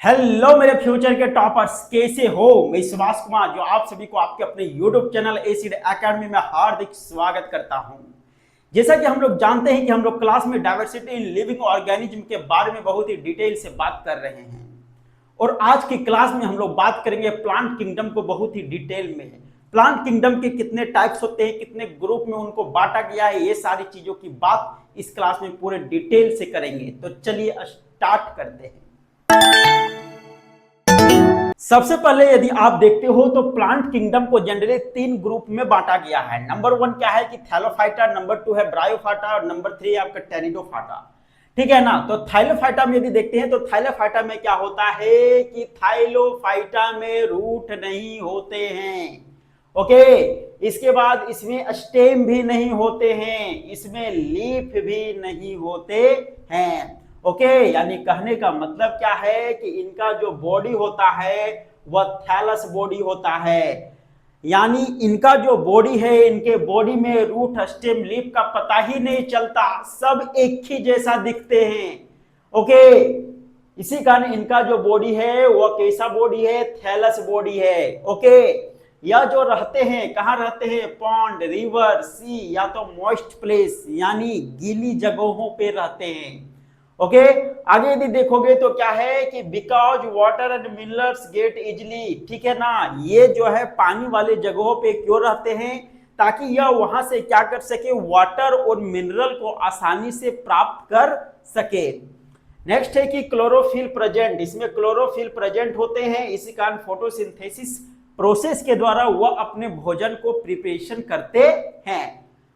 Hello मेरे future के toppers, कैसे हो। मैं सुभाष कुमार जो आप सभी को आपके अपने यूट्यूब चैनल एसिड एकेडमी में हार्दिक स्वागत करता हूं। जैसा कि हम लोग जानते हैं कि हम लोग क्लास में डाइवर्सिटी इन लिविंग ऑर्गेनिज्म के बारे में बहुत ही डिटेल से बात कर रहे हैं और आज की क्लास में हम लोग बात करेंगे प्लांट किंगडम को बहुत ही डिटेल में। प्लांट किंगडम के कितने टाइप्स होते हैं, कितने ग्रुप में उनको बांटा गया है, ये सारी चीजों की बात इस क्लास में पूरे डिटेल से करेंगे। तो चलिए स्टार्ट करते हैं। सबसे पहले यदि आप देखते हो तो प्लांट किंगडम को जनरली 3 ग्रुप में बांटा गया है। नंबर 1 क्या है कि थैलोफाइटा, नंबर 2 है ब्रायोफाइटा और नंबर 3 है आपका टेरिडोफाइटा। ठीक है ना। तो थाइलोफाइटा में यदि देखते हैं तो थाइलोफाइटा में क्या होता है कि थाइलोफाइटा में रूट नहीं होते हैं। ओके, इसके बाद इसमें स्टेम भी नहीं होते हैं, इसमें लीफ भी नहीं होते हैं। ओके, यानी कहने का मतलब क्या है कि इनका जो बॉडी होता है वह थैलस बॉडी होता है। यानी इनका जो बॉडी है, इनके बॉडी में रूट स्टेम लीफ का पता ही नहीं चलता, सब एक ही जैसा दिखते हैं। ओके, इसी कारण इनका जो बॉडी है वह कैसा बॉडी है, थैलस बॉडी है। ओके, यह जो रहते हैं कहाँ रहते हैं, पॉन्ड, रिवर, सी या तो मॉइस्ट प्लेस यानी गीली जगहों पे रहते हैं। ओके, आगे यदि देखोगे तो क्या है कि because water and minerals get easily, ठीक है ना, ये जो है पानी वाले जगहों पे क्यों रहते हैं, ताकि यह वहां से क्या कर सके, वाटर और मिनरल को आसानी से प्राप्त कर सके। नेक्स्ट है कि क्लोरोफिल प्रेजेंट, इसमें क्लोरोफिल प्रेजेंट होते हैं, इसी कारण फोटोसिंथेसिस प्रोसेस के द्वारा वह अपने भोजन को प्रिपरेशन करते हैं।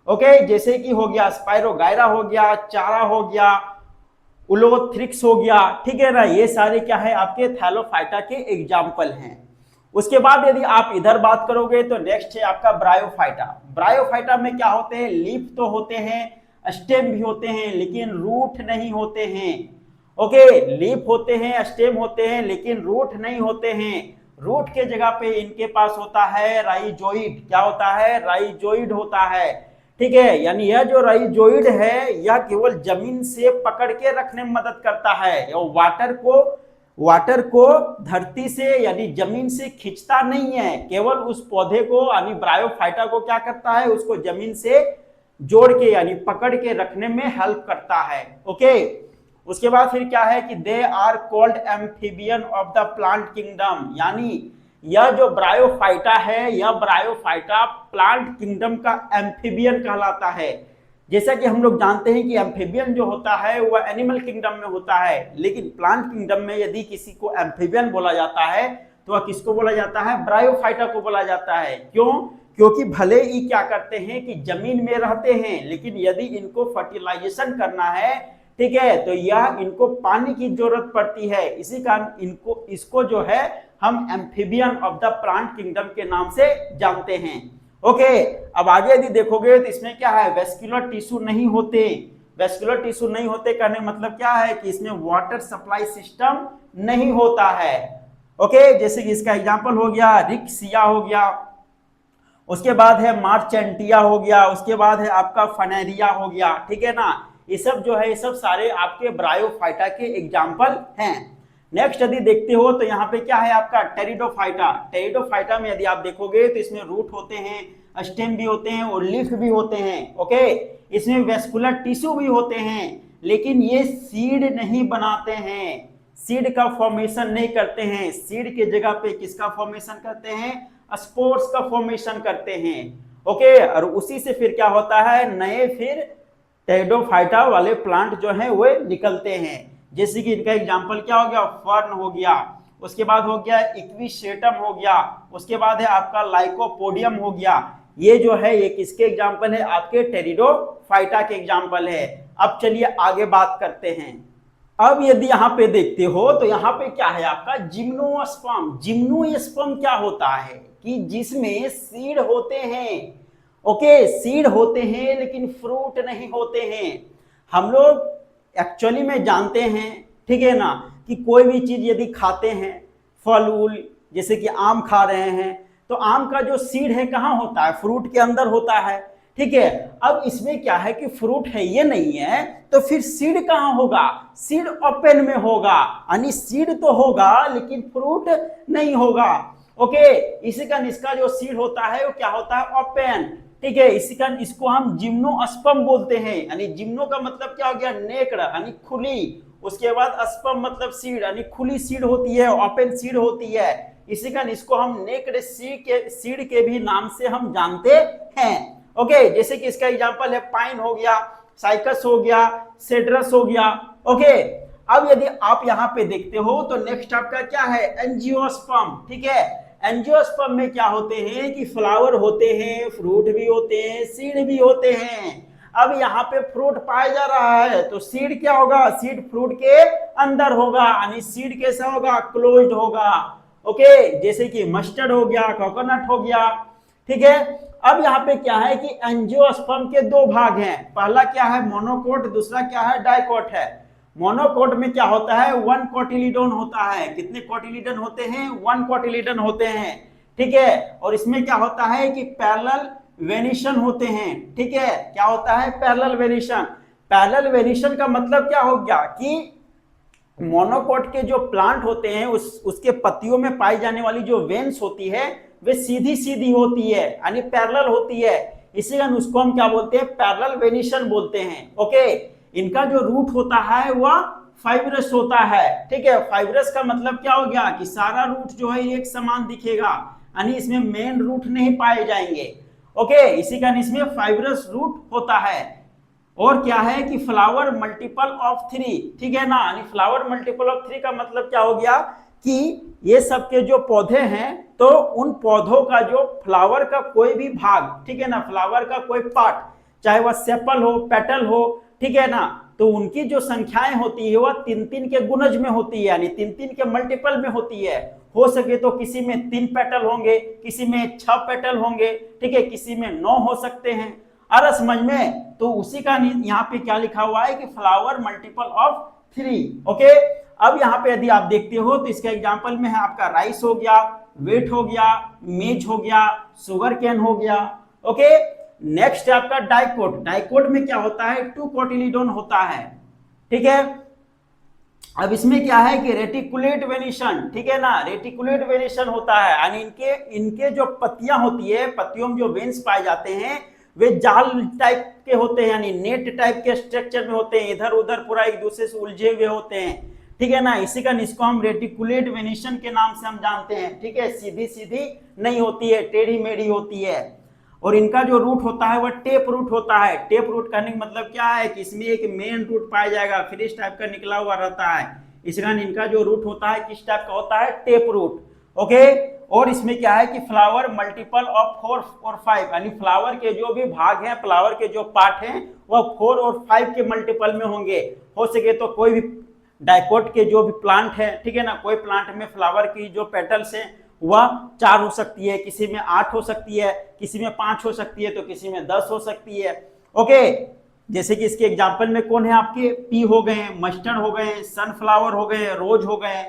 ओके, जैसे कि हो गया स्पाइरोगायरा हो गया, चारा हो गया, उलोथ्रिक्स हो गया, ठीक है ना, ये सारे क्या है आपके थैलोफाइटा के एग्जाम्पल हैं। उसके बाद यदि आप इधर बात करोगे तो नेक्स्ट है आपका ब्रायोफाइटा। ब्रायोफाइटा में क्या होते हैं, लीफ तो होते हैं, स्टेम भी होते हैं, लेकिन रूट नहीं होते हैं। ओके, लीफ होते हैं, स्टेम होते हैं, लेकिन रूट नहीं होते हैं। रूट के जगह पे इनके पास होता है राइजोइड। क्या होता है, राइजोइड होता है। ठीक है, यानी यह जो राइजोइड है यह केवल जमीन से पकड़ के रखने में मदद करता है, यह वाटर को धरती से यानी जमीन से खींचता नहीं है, केवल उस पौधे को यानी ब्रायोफाइटा को क्या करता है, उसको जमीन से जोड़ के यानी पकड़ के रखने में हेल्प करता है। ओके, उसके बाद फिर क्या है कि they are called amphibian of the plant kingdom, यानी यह जो ब्रायोफाइटा है, यह ब्रायोफाइटा प्लांट किंगडम का एम्फीबियन कहलाता है। जैसा कि हम लोग जानते हैं कि एम्फीबियन जो होता है वह एनिमल किंगडम में होता है, लेकिन प्लांट किंगडम में यदि किसी को एम्फीबियन बोला जाता है तो वह किसको बोला जाता है, ब्रायोफाइटा को बोला जाता है। क्यों, क्योंकि भले ही क्या करते हैं कि जमीन में रहते हैं, लेकिन यदि इनको फर्टिलाइजेशन करना है, ठीक है, तो यह इनको पानी की जरूरत पड़ती है, इसी कारण इसको जो है हम amphibian of the plant kingdom के नाम से जानते हैं। ओके, अब आगे यदि देखोगे तो इसमें क्या है, वेस्कुलर टिश्यू नहीं होते। वेस्कुलर टिश्यू नहीं होते कहने मतलब क्या है कि इसमें वाटर सप्लाई सिस्टम नहीं होता है। ओके, जैसे कि इसका एग्जांपल हो गया रिक्सिया हो गया, उसके बाद है मार्चेंटिया हो गया, उसके बाद है आपका फनेरिया हो गया। ठीक है ना, ये सब जो है ये सब सारे आपके ब्रायोफाइटा के एग्जाम्पल हैं। नेक्स्ट यदि देखते हो तो यहाँ पे क्या है आपका टेरिडोफाइटा। टेरिडोफाइटा में यदि आप देखोगे तो इसमें रूट होते हैं, स्टेम भी होते हैं और लीफ भी होते हैं। ओके, इसमें वेस्कुलर टिश्यू भी होते हैं, लेकिन ये सीड नहीं बनाते हैं, सीड का फॉर्मेशन नहीं करते हैं। सीड के जगह पे किसका फॉर्मेशन करते हैं, स्पोर्स का फॉर्मेशन करते हैं। ओके, और उसी से फिर क्या होता है, नए फिर टेरिडोफाइटा वाले प्लांट जो हैं वो निकलते हैं। जैसे कि इनका एग्जांपल क्या हो गया, फर्न हो गया, उसके बाद हो गया इक्विसेटम हो गया, उसके बाद है आपका लाइकोपोडियम हो गया। ये जो है ये किसके एग्जांपल है, आपके टेरिडोफाइटा के एग्जांपल है। अब चलिए आगे बात करते हैं। अब यदि यहाँ पे देखते हो तो यहाँ पे क्या है आपका जिम्नोस्पर्म। जिम्नोस्पर्म क्या होता है कि जिसमें सीड होते हैं। ओके, सीड होते हैं लेकिन फ्रूट नहीं होते हैं। हम लोग एक्चुअली में जानते हैं, ठीक है ना, कि कोई भी चीज यदि खाते हैं, फल उल, जैसे कि आम खा रहे हैं, तो आम का जो सीड है कहाँ होता है, फ्रूट के अंदर होता है। ठीक है। अब इसमें क्या है कि फ्रूट है ये नहीं है, तो फिर सीड कहां होगा, सीड ओपन में होगा, यानी सीड तो होगा लेकिन फ्रूट नहीं होगा। ओके, इसी का इसका जो सीड होता है वो क्या होता है, ओपन। ठीक है, इसी का इसको हम जिम्नोस्पर्म बोलते हैं, यानी जिम्नो का मतलब क्या हो गया, नेक्ड यानी खुली, उसके बाद स्पर्म मतलब सीड यानी खुली सीड होती है, ओपन सीड होती है। इसी का इसको हम नेक्ड सीड के भी नाम से हम जानते हैं। ओके, जैसे कि इसका एग्जांपल है पाइन हो गया, साइकस हो गया, सेड्रस हो गया। ओके, अब यदि आप यहाँ पे देखते हो तो नेक्स्ट आपका क्या है, एंजियोस्पर्म। ठीक है, एंजियोस्पर्म में क्या होते हैं कि फ्लावर होते हैं, फ्रूट भी होते हैं, सीड भी होते हैं। अब यहाँ पे फ्रूट पाया जा रहा है तो सीड क्या होगा, सीड फ्रूट के अंदर होगा, यानी सीड कैसा होगा, क्लोज्ड होगा। ओके, जैसे कि मस्टर्ड हो गया, कोकोनट हो गया। ठीक है, अब यहाँ पे क्या है कि एंजियोस्पर्म के दो भाग हैं, पहला क्या है मोनोकोट, दूसरा क्या है डाइकोट है। मोनोकोट में क्या होता है, वन कोटिलीडोन होता है। कितने कोटिलीडन होते हैं, वन कोटिलीडन होते हैं। ठीक है, और इसमें क्या होता है कि पैरेलल वेनिशन होते हैं। ठीक है, क्या होता है, पैरेलल वेनिशन। पैरेलल वेनिशन का मतलब क्या हो गया कि मोनोकोट के जो प्लांट होते हैं उसके पत्तियों में पाई जाने वाली जो वेन्स होती है वे सीधी सीधी होती है, यानी पैरेलल होती है। इसी कारण उसको हम क्या बोलते हैं, पैरेलल वेनिशन बोलते हैं। ओके, इनका जो रूट होता है वह फाइब्रस होता है। ठीक है, फाइब्रस का मतलब क्या हो गया कि सारा रूट जो है एक समान दिखेगा, यानी इसमें मेन रूट नहीं पाए जाएंगे। ओके, इसी कारण इसमें फाइब्रस रूट होता है। और क्या है कि फ्लावर मल्टीपल ऑफ 3। ठीक है ना, यानी फ्लावर मल्टीपल ऑफ 3 का मतलब क्या हो गया कि ये सब के जो पौधे हैं तो उन पौधों का जो फ्लावर का कोई भी भाग, ठीक है ना, फ्लावर का कोई पार्ट, चाहे वह सेपल हो, पेटल हो, ठीक है ना, तो उनकी जो संख्याएं होती है वह 3-3 के गुणज में होती है, यानी 3-3 के मल्टीपल में होती है। हो सके तो किसी में 3 पेटल होंगे, किसी में 6 पेटल होंगे, ठीक है, किसी में 9 हो सकते हैं। अरे समझ में, तो उसी का यहाँ पे क्या लिखा हुआ है कि फ्लावर मल्टीपल ऑफ 3। ओके, अब यहाँ पे यदि आप देखते हो तो इसका एग्जांपल में है आपका राइस हो गया, वेट हो गया, मेज हो गया, शुगर कैन हो गया। ओके, नेक्स्ट है आपका डाइकोट। डाइकोट में क्या होता है, 2 कोटिलीडोन होता है। ठीक है, अब इसमें क्या है कि रेटिकुलेट वेनिशन, ठीक है ना, रेटिकुलेट वेनिशन होता है, यानी इनके जो पत्तियां होती है, पत्तियों में जो वेन्स पाए जाते हैं वे जाल टाइप के होते हैं, यानी नेट टाइप के स्ट्रक्चर में होते हैं, इधर उधर पूरा एक दूसरे से उलझे हुए होते हैं। ठीक है ना, इसी का इसको हम रेटिकुलेट वेनिशन के नाम से हम जानते हैं। ठीक है, सीधी सीधी नहीं होती है, टेढ़ी मेढ़ी होती है। और इनका जो रूट होता है वह टेप रूट होता है। टेप रूट कहने का मतलब क्या है कि इसमें एक मेन रूट पाया जाएगा, फिर इस टाइप का निकला हुआ रहता है। इस कारण इनका जो रूट होता है किस टाइप का होता है, टेप रूट। ओके, और इसमें क्या है कि फ्लावर मल्टीपल ऑफ 4 और 5, यानी फ्लावर के जो भी भाग हैं, फ्लावर के जो पार्ट हैं वह 4 और 5 के मल्टीपल में होंगे। हो सके तो कोई भी डाइकोट के जो भी प्लांट है, ठीक है ना, कोई प्लांट में फ्लावर की जो पेटल्स हैं वह 4 हो सकती है, किसी में 8 हो सकती है, किसी में 5 हो सकती है, तो किसी में 10 हो सकती है। ओके, जैसे कि इसके एग्जांपल में कौन है आपके, पी हो गए, मस्टर्ड हो गए, सनफ्लावर हो गए, रोज हो गए।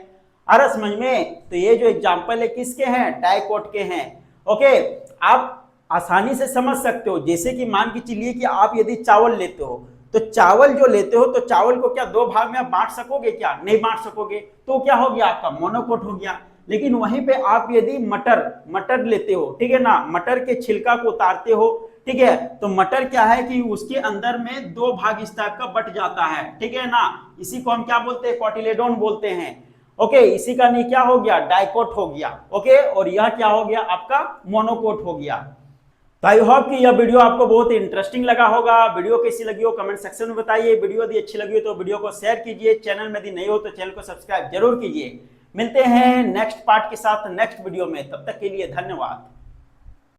अरे समझ में, तो ये जो एग्जांपल है किसके हैं, डाइकोट के हैं। ओके, आप आसानी से समझ सकते हो, जैसे कि मान के चलिए कि आप यदि चावल लेते हो तो चावल जो लेते हो तो चावल को क्या 2 भाग में आप बांट सकोगे, क्या नहीं बांट सकोगे, तो क्या हो गया आपका मोनोकोट हो गया। लेकिन वहीं पे आप यदि मटर लेते हो, ठीक है ना, मटर के छिलका को उतारते हो, ठीक है, तो मटर क्या है कि उसके अंदर में 2 भाग इस टाइप का बट जाता है। ठीक है ना, इसी को हम क्या बोलते हैं, कोटिलेडोन बोलते हैं। ओके, इसी का नहीं क्या हो गया, डाइकोट हो गया। ओके, और यह क्या हो गया आपका, मोनोकोट हो गया। तो आई होप कि यह वीडियो आपको बहुत इंटरेस्टिंग लगा होगा। वीडियो कैसी लगी हो कमेंट सेक्शन में बताइए। वीडियो यदि अच्छी लगी हो तो वीडियो को शेयर कीजिए, चैनल में यदि नहीं हो तो चैनल को सब्सक्राइब जरूर कीजिए। मिलते हैं नेक्स्ट पार्ट के साथ नेक्स्ट वीडियो में, तब तक के लिए धन्यवाद।